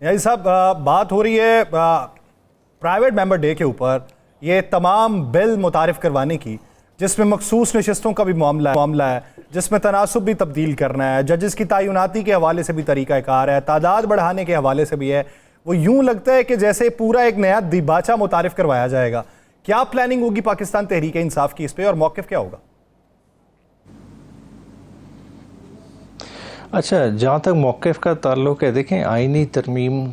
यही सब बात हो रही है प्राइवेट मेंबर डे के ऊपर, ये तमाम बिल मुतारिफ करवाने की, जिसमें मखसूस नशिस्तों का भी मामला है, जिसमें तनासुब भी तब्दील करना है, जजेस की तैनाती के हवाले से भी तरीक़ाकार है, तादाद बढ़ाने के हवाले से भी है। वो यूं लगता है कि जैसे पूरा एक नया दिबाचा मुतारिफ करवाया जाएगा। क्या प्लानिंग होगी पाकिस्तान तहरीक इंसाफ की इस पे, और मौक़िफ़ क्या होगा? अच्छा, जहाँ तक मौक़िफ़ का ताल्लुक़ है, देखें आइनी तरमीम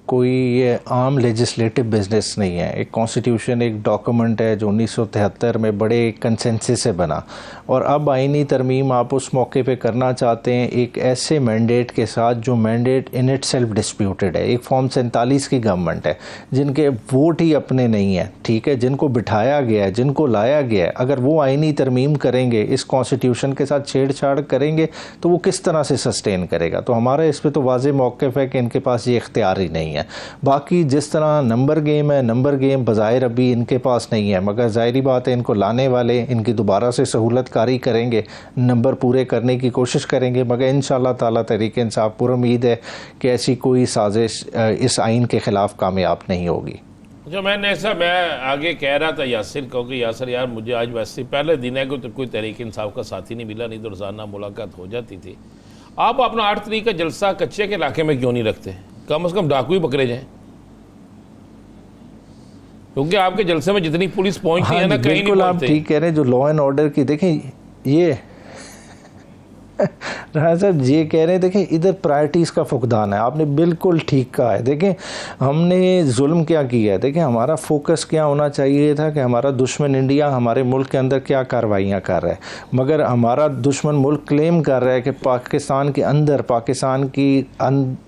कोई ये आम लेजिस्लेटिव बिज़नेस नहीं है। एक कॉन्स्टिट्यूशन एक डॉक्यूमेंट है जो 1973 में बड़े कंसेंसस से बना, और अब आइनी तरमीम आप उस मौके पे करना चाहते हैं एक ऐसे मैंडेट के साथ जो mandate in it self disputed है। एक फॉर्म 47 की गवर्नमेंट है जिनके वोट ही अपने नहीं है, ठीक है, जिनको बिठाया गया है, जिनको लाया गया है। अगर वो आइनी तरमीम करेंगे, इस कॉन्स्टिट्यूशन के साथ छेड़छाड़ करेंगे, तो वो किस तरह से सस्टेन करेगा? तो हमारा इस पे तो वाज़ेह मौक़िफ़ है कि इनके पास ये इख्तियार ही नहीं है। बाकी जिस तरह नंबर गेम है, नंबर गेम बज़ाहिर अभी इनके पास नहीं है, मगर ज़ाहिरी बात है इनको लाने वाले इनकी दोबारा से सहूलत कारी करेंगे, नंबर पूरे करने की कोशिश करेंगे। मगर इंशाअल्लाह ताला तहरीक इंसाफ पूरी उम्मीद है कि ऐसी कोई साजिश इस आइन के ख़िलाफ़ कामयाब नहीं होगी। जो मैं आगे कह रहा था यासिर को कि यासिर यार मुझे आज वैसे पहले दिन है तो कोई तहरीक इंसाफ का साथी नहीं मिला, नहीं तो रोज़ाना मुलाकात हो जाती थी। आप अपना 8 तारीख का जलसा कच्चे के इलाके में क्यों नहीं रखते? कम से कम डाकू ही पकड़े जाएं, क्योंकि आपके जलसे में जितनी पुलिस पहुंचती है ना, कहीं नहीं पहुंचती। आप ठीक कह रहे हैं। जो लॉ एंड ऑर्डर की देखें ये राय साहब ये कह रहे हैं, देखें इधर प्रायोरिटीज़ का फुकदान है। आपने बिल्कुल ठीक कहा है। देखें हमने जुल्म क्या किया है, देखें हमारा फोकस क्या होना चाहिए था कि हमारा दुश्मन इंडिया हमारे मुल्क के अंदर क्या कार्रवाइयाँ कर रहा है, मगर हमारा दुश्मन मुल्क क्लेम कर रहा है कि पाकिस्तान के अंदर, पाकिस्तान की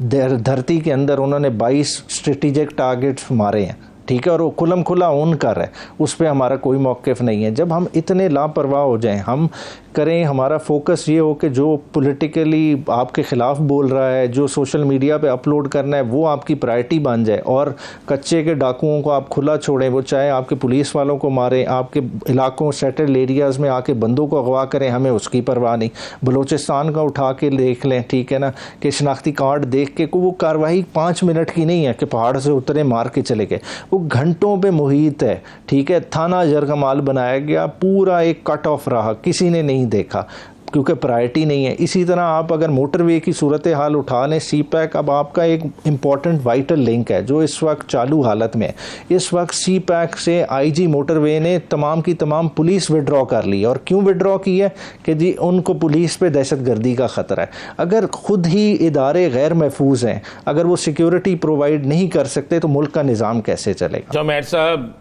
धरती के अंदर उन्होंने 22 स्ट्रेटेजिक टारगेट्स मारे हैं, ठीक है, और वो खुलम खुला ओन कर रहा है। उस पर हमारा कोई मौक़िफ़ नहीं है। जब हम इतने लापरवाह हो जाएं, हम करें, हमारा फोकस ये हो कि जो पॉलिटिकली आपके ख़िलाफ़ बोल रहा है, जो सोशल मीडिया पे अपलोड करना है, वो आपकी प्रायोरिटी बन जाए, और कच्चे के डाकुओं को आप खुला छोड़ें। वो चाहे आपके पुलिस वालों को मारें, आपके इलाकों सेटल्ड एरियाज़ में आके बंदों को अगवा करें, हमें उसकी परवाह नहीं। बलूचिस्तान का उठा के देख लें, ठीक है ना, कि शनाख्ती कार्ड देख के वो कार्रवाई 5 मिनट की नहीं है कि पहाड़ से उतरे मार के चले गए। वो घंटों पे मुहित है, ठीक है। थाना जरगमाल बनाया गया, पूरा एक कट ऑफ रहा, किसी ने नहीं देखा क्योंकि प्रायोरिटी नहीं है। इसी तरह आप अगर मोटरवे की सूरत हाल उठा लें, सी पैक अब आपका एक इम्पॉर्टेंट वाइटल लिंक है जो इस वक्त चालू हालत में है। इस वक्त सी पैक से आईजी मोटरवे ने तमाम की तमाम पुलिस विड्रॉ कर ली, और क्यों विड्रॉ की है कि जी उनको पुलिस पे दहशतगर्दी का ख़तरा है। अगर ख़ुद ही इदारे गैर महफूज हैं, अगर वो सिक्योरिटी प्रोवाइड नहीं कर सकते, तो मुल्क का निज़ाम कैसे चलेगा? जो मेहर साहब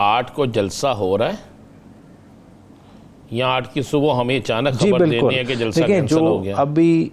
8 को जलसा हो रहा है, या 8 की सुबह हमें अचानक खबर देनी है कि जलसा कैंसिल हो गया। अभी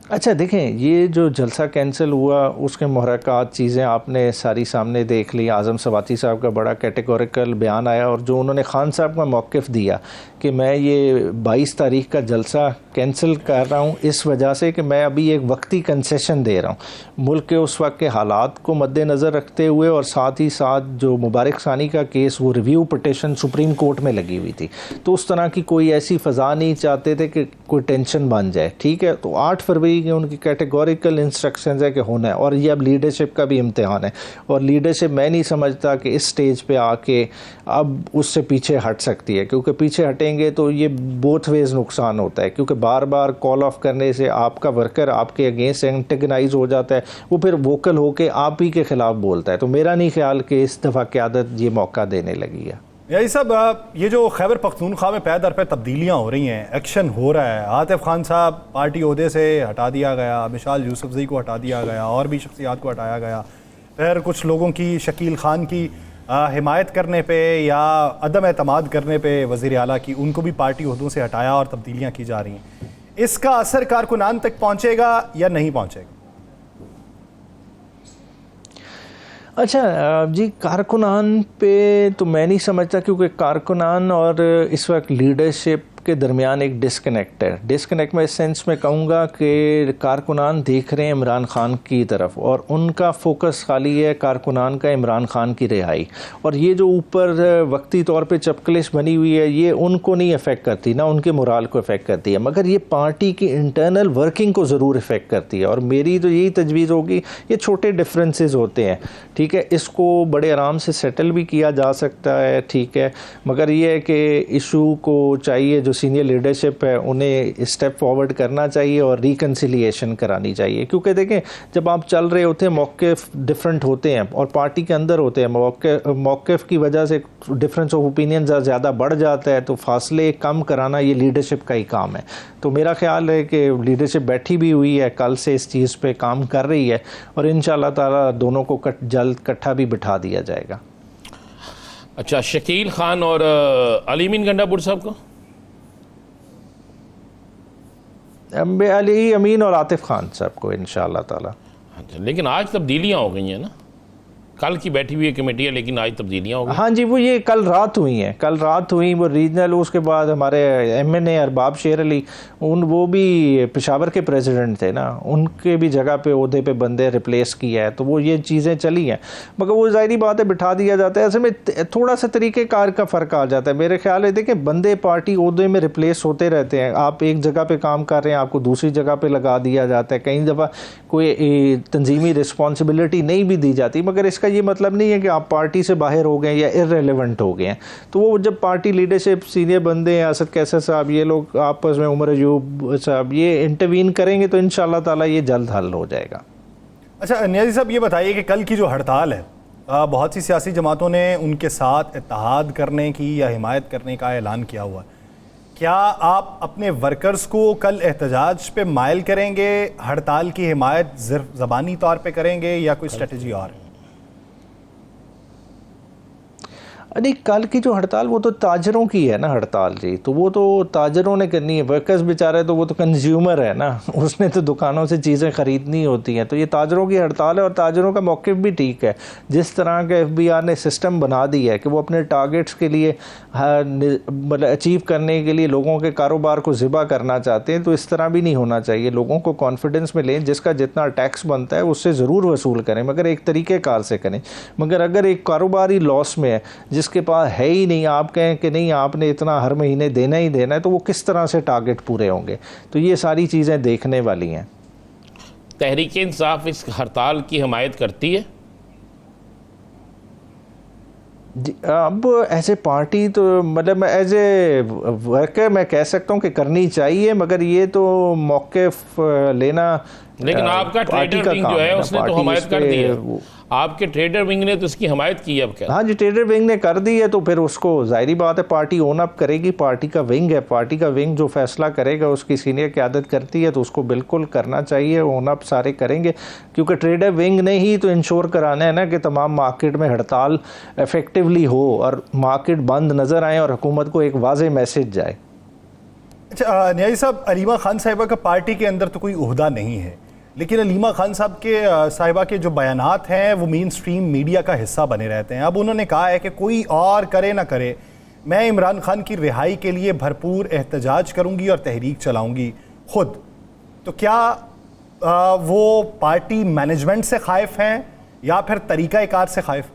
अच्छा देखें, ये जो जलसा कैंसिल हुआ उसके मुहर्रिकात चीज़ें आपने सारी सामने देख ली। आज़म सवाती साहब का बड़ा कैटेगोरिकल बयान आया, और जो उन्होंने खान साहब का मौक़िफ़ दिया कि मैं ये 22 तारीख का जलसा कैंसिल कर रहा हूँ इस वजह से कि मैं अभी एक वक्ती कंसेशन दे रहा हूँ मुल्क के उस वक्त के हालात को मद्देनज़र रखते हुए, और साथ ही साथ जो मुबारक सानी का केस, वो रिव्यू पटिशन सुप्रीम कोर्ट में लगी हुई थी, तो उस तरह की कोई ऐसी फ़ज़ा नहीं चाहते थे कि कोई टेंशन बन जाए, ठीक है। तो 8 फरवरी की उनकी कैटेगोरिकल इंस्ट्रक्शंस है कि होना है, और ये अब लीडरशिप का भी इम्तिहान है, और लीडरशिप मैं नहीं समझता कि इस स्टेज पे आके अब उससे पीछे हट सकती है, क्योंकि पीछे हटेंगे तो ये बोथ वेज़ नुकसान होता है, क्योंकि बार बार कॉल ऑफ करने से आपका वर्कर आपके अगेंस्ट एंटेगनाइज हो जाता है, वो फिर वोकल होके आप ही के ख़िलाफ़ बोलता है। तो मेरा नहीं ख्याल कि इस दफ़ा क़यादत ये मौका देने लगी है। यही सब ये जो खैबर पख्तूनख्वा में पै दर पे तब्दीलियाँ हो रही हैं, एक्शन हो रहा है। आतिफ खान साहब पार्टी ओहदे से हटा दिया गया, मिशाल यूसुफजई को हटा दिया गया, और भी शख्सियात को हटाया गया। फिर कुछ लोगों की शकील खान की हिमायत करने पे या अदम एतमाद करने पे वज़ीर आला की, उनको भी पार्टी ओहदों से हटाया और तब्दीलियाँ की जा रही हैं। इसका असर कारकुनान तक पहुँचेगा या नहीं पहुँचेगा? अच्छा जी, कारकुनान पे तो मैं नहीं समझता, क्योंकि कारकुनान और इस वक्त लीडरशिप के दरमियान एक डिस्कनेक्ट है। डिस्कनेक्ट में इस सेंस में कहूँगा कि कारकुनान देख रहे हैं इमरान खान की तरफ और उनका फोकस खाली है कारकुनान का इमरान खान की रिहाई, और ये जो ऊपर वक्ती तौर पे चपकलिश बनी हुई है ये उनको नहीं अफेक्ट करती, ना उनके मोराल को अफेक्ट करती है, मगर ये पार्टी की इंटरनल वर्किंग को ज़रूर इफेक्ट करती है। और मेरी तो यही तजवीज़ होगी, ये छोटे डिफरेंसेस होते हैं, ठीक है, इसको बड़े आराम से सेटल भी किया जा सकता है, ठीक है, मगर ये है कि इशू को चाहिए जो सीनियर लीडरशिप है उन्हें स्टेप फॉरवर्ड करना चाहिए और रिकन्सिलिएशन करानी चाहिए। क्योंकि देखें जब आप चल रहे होते हैं मौक़िफ़ डिफरेंट होते हैं और पार्टी के अंदर होते हैं, मौक़िफ़ की वजह से डिफरेंस ऑफ ओपिनियन ज़्यादा बढ़ जाता है, तो फासले कम कराना ये लीडरशिप का ही काम है। तो मेरा ख्याल है कि लीडरशिप बैठी भी हुई है, कल से इस चीज़ पे काम कर रही है और इंशाअल्लाह ताला दोनों को जल्द इकट्ठा भी बिठा दिया जाएगा। अच्छा, शकील खान और अलीमीन गंडापुर साहब को, अली अमीन और आतिफ खान साहब को इंशाअल्लाह ताला। अच्छा, लेकिन आज तब्दीलियाँ हो गई हैं ना, कल की बैठी हुई कमेटी है लेकिन आज तब्दीलियाँ हो गई। हाँ जी, वो ये कल रात हुई हैं, कल रात हुई वो रीजनल, उसके बाद हमारे MNA अरबाब शेर अली वो भी पेशावर के प्रेसिडेंट थे ना, उनके भी जगह पे ओहदे पे बंदे रिप्लेस किया है, तो वो ये चीज़ें चली हैं, मगर वो ज़ाहिरी बात है बिठा दिया जाता है। ऐसे में थोड़ा सा तरीक़ेकार का फ़र्क आ जाता है मेरे ख्याल है। देखिए बंदे पार्टी ओहदे में रिप्लेस होते रहते हैं, आप एक जगह पर काम कर रहे हैं आपको दूसरी जगह पर लगा दिया जाता है, कई दफ़ा कोई तंजीमी रिस्पॉन्सिबिलिटी नहीं भी दी जाती, मगर इसका ये मतलब नहीं है कि आप पार्टी से बाहर हो गए या इररेलेवेंट हो गए हैं। तो वो जब पार्टी लीडरशिप सीनियर बंदे हैं, असद कैसर साहब, ये लोग आपस में, उमर अयूब साहब, ये इंटरवीन करेंगे तो इंशाअल्लाह ताला ये जल्द हल हो जाएगा। अच्छा नियाज़ी साहब, ये बताइए कि कल की जो हड़ताल है, बहुत सी सियासी जमातों ने उनके साथ इत्तेहाद करने की या हिमायत करने का ऐलान किया हुआ है, क्या आप अपने वर्कर्स को कल एहतजाज पे माइल करेंगे, हड़ताल की हिमायत सिर्फ ज़बानी तौर पे करेंगे या कोई स्ट्रेटजी और है? अरे कल की जो हड़ताल वो तो ताजरों की है ना हड़ताल जी, तो वो तो ताजरों ने करनी है, वर्कर्स बेचारे तो वो तो कंज्यूमर है ना, उसने तो दुकानों से चीज़ें ख़रीदनी होती हैं, तो ये ताजरों की हड़ताल है और ताजरों का मौक़िफ़ भी ठीक है। जिस तरह के FBR ने सिस्टम बना दिया है कि वो अपने टारगेट्स के लिए मतलब अचीव करने के लिए लोगों के कारोबार को ज़िबा करना चाहते हैं, तो इस तरह भी नहीं होना चाहिए। लोगों को कॉन्फिडेंस में लें, जिसका जितना टैक्स बनता है उससे ज़रूर वसूल करें, मगर एक तरीक़ेकार से करें। मगर अगर एक कारोबारी लॉस में है जिसके पास है ही नहीं, आप कहें कि नहीं आपने इतना हर महीने देना ही देना है, तो वो किस तरह से टारगेट पूरे होंगे? तो ये सारी चीज़ें देखने वाली हैं। तहरीक इंसाफ इस हड़ताल की हिमायत करती है? अब ऐसे पार्टी तो मतलब एज ए वर्कर मैं कह सकता हूँ कि करनी चाहिए, मगर ये तो मौक़िफ़ लेना, लेकिन आपका ट्रेडर विंग जो है उसने तो हिमायत कर दी है, आपके ट्रेडर विंग ने तो इसकी हिमायत की है। अब क्या? हाँ जी, ट्रेडर विंग ने कर दी है, तो फिर उसको ज़ाहिरी बात है पार्टी ओन अप करेगी। पार्टी का विंग है, पार्टी का विंग जो फैसला करेगा उसकी सीनियर क़यादत करती है, तो उसको बिल्कुल करना चाहिए, ओन अप सारे करेंगे, क्योंकि ट्रेडर विंग ने ही तो इंश्योर कराना है ना कि तमाम मार्केट में हड़ताल इफेक्टिवली हो और मार्केट बंद नज़र आए और हुकूमत को एक वाज़ेह मैसेज जाए। अच्छा नियाज़ी साहब, अलीमा खान साहिबा का पार्टी के अंदर तो कोई ओहदा नहीं है, लेकिन अलीमा खान साहिबा के जो बयानात हैं वो मेन स्ट्रीम मीडिया का हिस्सा बने रहते हैं। अब उन्होंने कहा है कि कोई और करे ना करे, मैं इमरान खान की रिहाई के लिए भरपूर एहतजाज करूंगी और तहरीक चलाऊंगी खुद। तो क्या वो पार्टी मैनेजमेंट से खाइफ हैं या फिर तरीक़ाकार से खाइफ?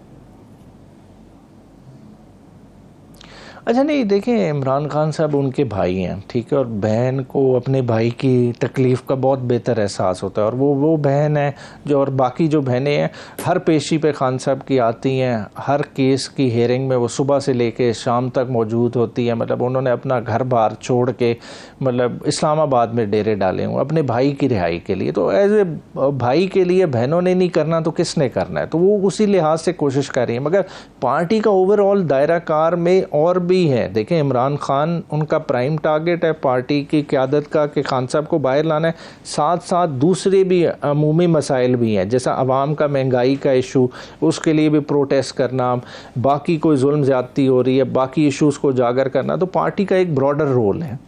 अच्छा नहीं, देखिए इमरान खान साहब उनके भाई हैं, ठीक है, और बहन को अपने भाई की तकलीफ़ का बहुत बेहतर एहसास होता है, और वो बहन है जो, और बाकी जो बहनें हैं हर पेशी पे खान साहब की आती हैं, हर केस की हेयरिंग में वो सुबह से लेके शाम तक मौजूद होती हैं। मतलब उन्होंने अपना घर बार छोड़ के मतलब इस्लामाबाद में डेरे डाले हुए अपने भाई की रिहाई के लिए। तो एज ए भाई के लिए बहनों ने नहीं करना तो किसने करना है, तो वो उसी लिहाज से कोशिश कर रही है। मगर पार्टी का ओवरऑल दायरा कार में और भी है। देखें इमरान खान उनका प्राइम टारगेट है पार्टी की क़यादत का कि खान साहब को बाहर लाना है, साथ साथ दूसरे भी अमूमी मसाइल भी हैं, जैसा आवाम का महंगाई का इशू, उसके लिए भी प्रोटेस्ट करना, बाकी कोई जुल्म ज़्यादती हो रही है, बाकी इशूज़ को उजागर करना, तो पार्टी का एक ब्रॉडर रोल है।